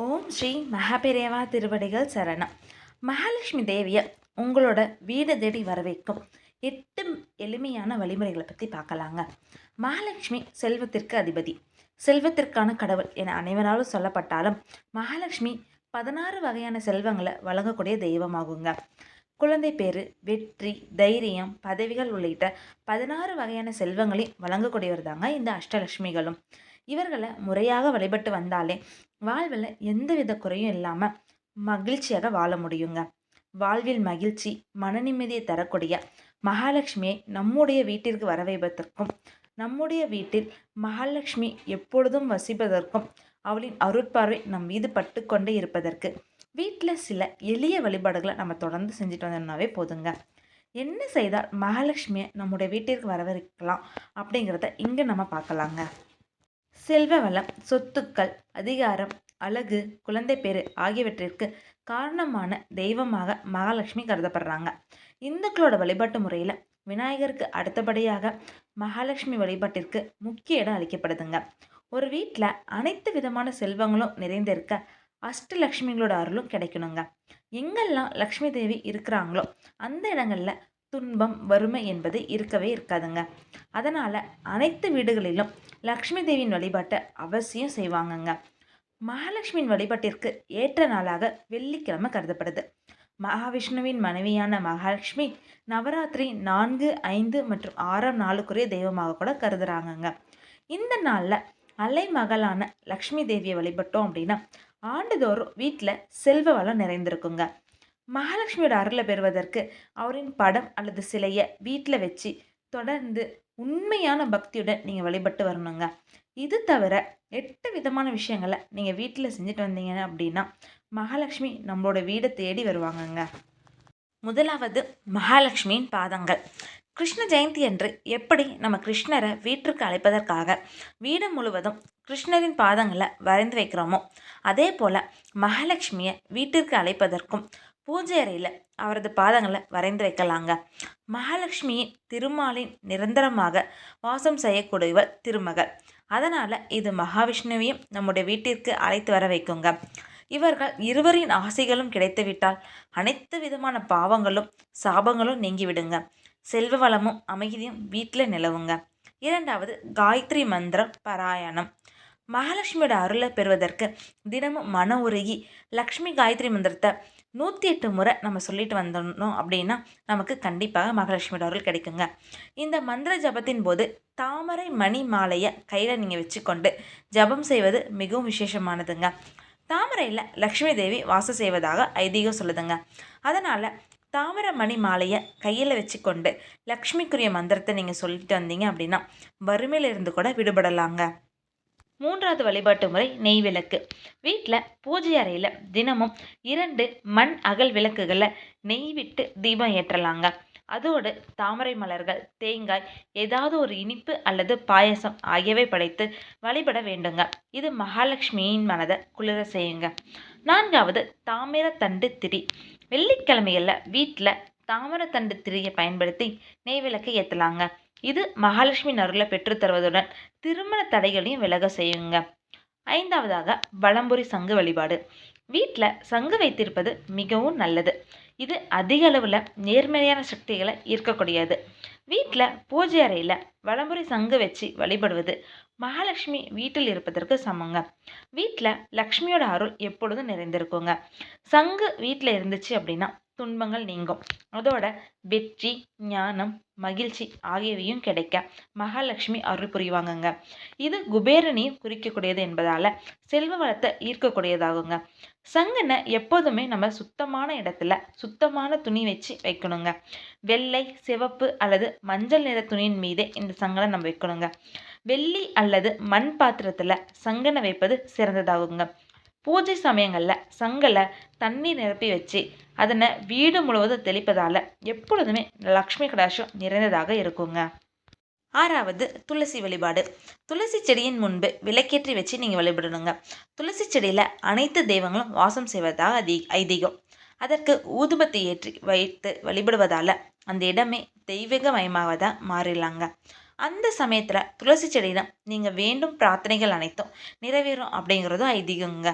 ஓம் ஸ்ரீ மகாபெரியவா திருவடிகள் சரணம். மகாலட்சுமி தேவியை உங்களோட வீடு தேடி வரவேற்கும் 8 எளிமையான வழிமுறைகளை பற்றி பார்க்கலாங்க. மகாலட்சுமி செல்வத்திற்கு அதிபதி, செல்வத்திற்கான கடவுள் என அனைவராலும் சொல்லப்பட்டாலும் மகாலட்சுமி 16 வகையான செல்வங்களை வழங்கக்கூடிய தெய்வமாகுங்க. குழந்தை பேரு, வெற்றி, தைரியம், பதவிகள் உள்ளிட்ட 16 வகையான செல்வங்களையும் வழங்கக்கூடியவர் தாங்க இந்த அஷ்டலட்சுமிகளும். இவர்களை முறையாக வழிபட்டு வந்தாலே வாழ்வில் எந்தவித குறையும் இல்லாமல் மகிழ்ச்சியாக வாழ முடியுங்க. வாழ்வில் மகிழ்ச்சி, மன நிம்மதியை தரக்கூடிய மகாலட்சுமியை நம்முடைய வீட்டிற்கு வர வைப்பதற்கும், நம்முடைய வீட்டில் மகாலட்சுமி எப்பொழுதும் வசிப்பதற்கும், அவளின் அருட்பார்வை நம் மீது பட்டு கொண்டே இருப்பதற்கு வீட்டில் சில எளிய வழிபாடுகளை நம்ம தொடர்ந்து செஞ்சுட்டு வந்தோம்னாவே போதுங்க. என்ன செய்தால் மகாலட்சுமியை நம்முடைய வீட்டிற்கு வரவேற்கலாம் அப்படிங்கிறத இங்கே நம்ம பார்க்கலாங்க. செல்வ வளம், சொத்துக்கள், அதிகாரம், அழகு, குழந்தை பேரு ஆகியவற்றிற்கு காரணமான தெய்வமாக மகாலட்சுமி கருதப்படுறாங்க. இந்துக்களோட வழிபாட்டு முறையில் விநாயகருக்கு அடுத்தபடியாக மகாலட்சுமி வழிபாட்டிற்கு முக்கிய இடம் அளிக்கப்படுதுங்க. ஒரு வீட்டில் அனைத்து விதமான செல்வங்களும் நிறைந்திருக்க அஷ்டலட்சுமிகளோட அருளும் கிடைக்கணுங்க. எங்கெல்லாம் லக்ஷ்மி தேவி இருக்கிறாங்களோ அந்த இடங்கள்ல துன்பம், வறுமை என்பது இருக்கவே இருக்காதுங்க. அதனால அனைத்து வீடுகளிலும் லக்ஷ்மி தேவியின் வழிபாட்டை அவசியம் செய்வாங்கங்க. மகாலட்சுமியின் வழிபாட்டிற்கு ஏற்ற நாளாக வெள்ளிக்கிழமை கருதப்படுது. மகாவிஷ்ணுவின் மனைவியான மகாலட்சுமி நவராத்திரி 4, 5 மற்றும் 6ஆம் நாளுக்குரிய தெய்வமாக கூட கருதுறாங்கங்க. இந்த நாளில் அலை மகளான லக்ஷ்மி தேவியை வழிபட்டோம் அப்படின்னா ஆண்டுதோறும் வீட்டில் செல்வ வளம் நிறைந்திருக்குங்க. மகாலட்சுமியோட அருளை பெறுவதற்கு அவரின் படம் அல்லது சிலையை வீட்டில் வச்சு தொடர்ந்து உண்மையான பக்தியுடன் நீங்கள் வழிபட்டு வரணுங்க. இது தவிர 8 விதமான விஷயங்களை நீங்கள் வீட்டில் செஞ்சுட்டு வந்தீங்க அப்படின்னா மகாலட்சுமி நம்மளோட வீடை தேடி வருவாங்கங்க. முதலாவது, மகாலட்சுமியின் பாதங்கள். கிருஷ்ண ஜெயந்தி அன்று எப்படி நம்ம கிருஷ்ணரை வீட்டிற்கு அழைப்பதற்காக வீடு முழுவதும் கிருஷ்ணரின் பாதங்களை வரைந்து வைக்கிறோமோ அதே போல் மகாலட்சுமியை வீட்டிற்கு அழைப்பதற்கும் பூஜை அறையில் அவரது பாதங்களை வரைந்து வைக்கலாங்க. மகாலட்சுமியின் திருமாலின் நிரந்தரமாக வாசம் செய்யக்கூடியவர் திருமகள். அதனால் இது மகாவிஷ்ணுவையும் நம்முடைய வீட்டிற்கு அழைத்து வர வைக்குங்க. இவர்கள் இருவரின் ஆசைகளும் கிடைத்துவிட்டால் அனைத்து விதமான பாவங்களும் சாபங்களும் நீங்கிவிடுங்க. செல்வ வளமும் அமைதியும் வீட்டில் நிலவுங்க. இரண்டாவது, காயத்ரி மந்திரம் பாராயணம். மகாலட்சுமியோட அருளை பெறுவதற்கு தினமும் மன உருகி லக்ஷ்மி காயத்ரி மந்திரத்தை 108 முறை நம்ம சொல்லிட்டு வந்தோம் அப்படின்னா நமக்கு கண்டிப்பாக மகாலட்சுமியோட அருள் கிடைக்குங்க. இந்த மந்திர ஜபத்தின் போது தாமரை மணி மாலையை கையில் நீங்கள் வச்சுக்கொண்டு ஜபம் செய்வது மிகவும் விசேஷமானதுங்க. தாமரையில் லக்ஷ்மி தேவி வாசம் செய்வதாக ஐதீகம் சொல்லுதுங்க. அதனால் தாமரை மணி மாலையை கையில் வச்சுக்கொண்டு லக்ஷ்மிக்குரிய மந்திரத்தை நீங்கள் சொல்லிட்டு வந்தீங்க அப்படின்னா வறுமையிலிருந்து கூட விடுபடலாங்க. மூன்றாவது வழிபாட்டு முறை நெய் விளக்கு. வீட்டில் பூஜை அறையில் தினமும் 2 மண் அகல் விளக்குகளில் நெய் விட்டு தீபம் ஏற்றலாங்க. அதோடு தாமரை மலர்கள், தேங்காய், ஏதாவது ஒரு இனிப்பு அல்லது பாயசம் ஆகியவை படைத்து வழிபட வேண்டுங்க. இது மகாலட்சுமியின் மனதை குளிர செய்யுங்க. நான்காவது, தாமிரத்தண்டு திரி. வெள்ளிக்கிழமைகளில் வீட்டில் தாமிரத்தண்டு திரியை பயன்படுத்தி நெய் விளக்கை ஏற்றலாங்க. இது மகாலட்சுமி அருளை பெற்றுத்தருவதுடன் திருமண தடைகளையும் விலக செய்யுங்க. ஐந்தாவதாக, வலம்புரி சங்கு வழிபாடு. வீட்டில் சங்கு வைத்திருப்பது மிகவும் நல்லது. இது அதிக அளவில் நேர்மறையான சக்திகளை ஈர்க்கக்கூடியது. வீட்டில் பூஜை அறையில் வலம்புரி சங்கு வச்சு வழிபடுவது மகாலட்சுமி வீட்டில் இருப்பதற்கு சமங்க. வீட்டில் லக்ஷ்மியோட அருள் எப்பொழுதும் நிறைந்திருக்குங்க. சங்கு வீட்டில் இருந்துச்சு அப்படின்னா துன்பங்கள் நீங்கும். அதோட வெற்றி, ஞானம், மகிழ்ச்சி ஆகியவையும் கிடைக்க மகாலட்சுமி அருள் புரிவாங்கங்க. இது குபேரனையும் குறிக்கக்கூடியது என்பதால் செல்வ வளத்தை ஈர்க்கக்கூடியதாகுங்க. சங்கனை எப்போதுமே நம்ம சுத்தமான இடத்துல சுத்தமான துணி வச்சு வைக்கணுங்க. வெள்ளை, சிவப்பு அல்லது மஞ்சள் நிற துணியின் மீதே இந்த சங்கனை நம்ம வைக்கணுங்க. வெள்ளி அல்லது மண் பாத்திரத்தில் சங்கனை வைப்பது சிறந்ததாகுங்க. பூஜை சமயங்களில் சங்கலை தண்ணீர் நிரப்பி வச்சு அதனை வீடு முழுவதும் தெளிப்பதால் எப்பொழுதுமே லக்ஷ்மி கடாட்சம் நிறைந்ததாக இருக்குங்க. ஆறாவது, துளசி வழிபாடு. துளசி செடியின் முன்பு விளக்கேற்றி வச்சு நீங்கள் வழிபடணுங்க. துளசி செடியில் அனைத்து தெய்வங்களும் வாசம் செய்வதாக ஐதீகம். அதற்கு ஊதுபத்தி ஏற்றி வைத்து வழிபடுவதால் அந்த இடமே தெய்வீகமயமாவதாக மாறிடலாங்க. அந்த சமயத்தில் துளசி செடியிடம் நீங்கள் வேண்டும் பிரார்த்தனைகள் அனைத்தும் நிறைவேறும் அப்படிங்கிறதும் ஐதீகங்க.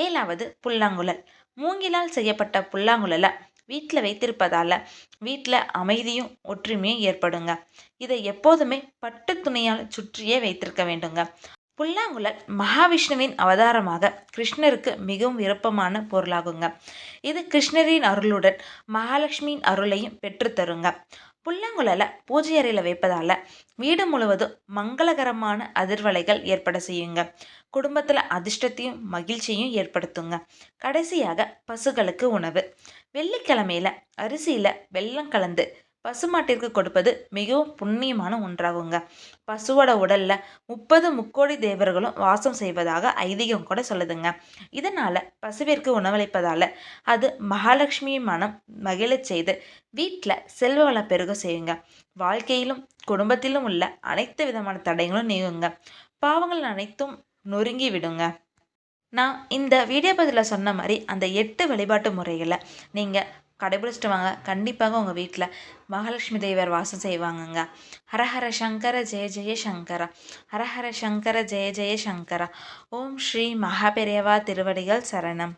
7வது புல்லாங்குழல். மூங்கிலால் செய்யப்பட்ட புல்லாங்குழலை வீட்டில் வைத்திருப்பதால் வீட்டில் அமைதியும் ஒற்றுமையும் ஏற்படுங்க. இதை எப்போதுமே பட்டு துணியால் சுற்றியே வைத்திருக்க வேண்டுங்க. புல்லாங்குழல் மகாவிஷ்ணுவின் அவதாரமாக கிருஷ்ணருக்கு மிகவும் விருப்பமான பொருளாகுங்க. இது கிருஷ்ணரின் அருளுடன் மகாலட்சுமியின் அருளையும் பெற்றுத்தருங்க. புல்லாங்குழலை பூஜை அறையில் வைப்பதால் வீடு முழுவதும் மங்களகரமான அதிர்வலைகள் ஏற்பட செய்யுங்க. குடும்பத்தில் அதிர்ஷ்டத்தையும் மகிழ்ச்சியையும் ஏற்படுத்துங்க. கடைசியாக பசுக்களுக்கு உணவு. வெள்ளிக்கிழமையில அரிசியில் வெல்லம் கலந்து பசுமாட்டிற்கு கொடுப்பது மிகவும் புண்ணியமான ஒன்றாகுங்க. பசுவோட உடல்ல 30 முக்கோடி தேவர்களும் வாசம் செய்வதாக ஐதீகம் கூட சொல்லுதுங்க. இதனால பசுவிற்கு உணவளிப்பதால அது மகாலட்சுமி மனம் மகிழச் செய்து வீட்டில் செல்வ வளம் பெருக செய்யுங்க. வாழ்க்கையிலும் குடும்பத்திலும் உள்ள அனைத்து விதமான தடைகளும் நீங்குங்க. பாவங்கள் அனைத்தும் நொறுங்கி விடுங்க. நான் இந்த வீடியோ பதிவில் சொன்ன மாதிரி அந்த 8 வழிபாட்டு முறைகளை நீங்கள் கடைபிடிச்சிட்டு வாங்க. கண்டிப்பாக உங்கள் வீட்டில் மகாலட்சுமி தேவியார் வாசம் செய்வாங்கங்க. ஹரஹர சங்கர ஜெய ஜெய சங்கரா, ஹரஹர சங்கர ஜெய ஜெய சங்கரா. ஓம் ஸ்ரீ மகாபெரியவா திருவடிகள் சரணம்.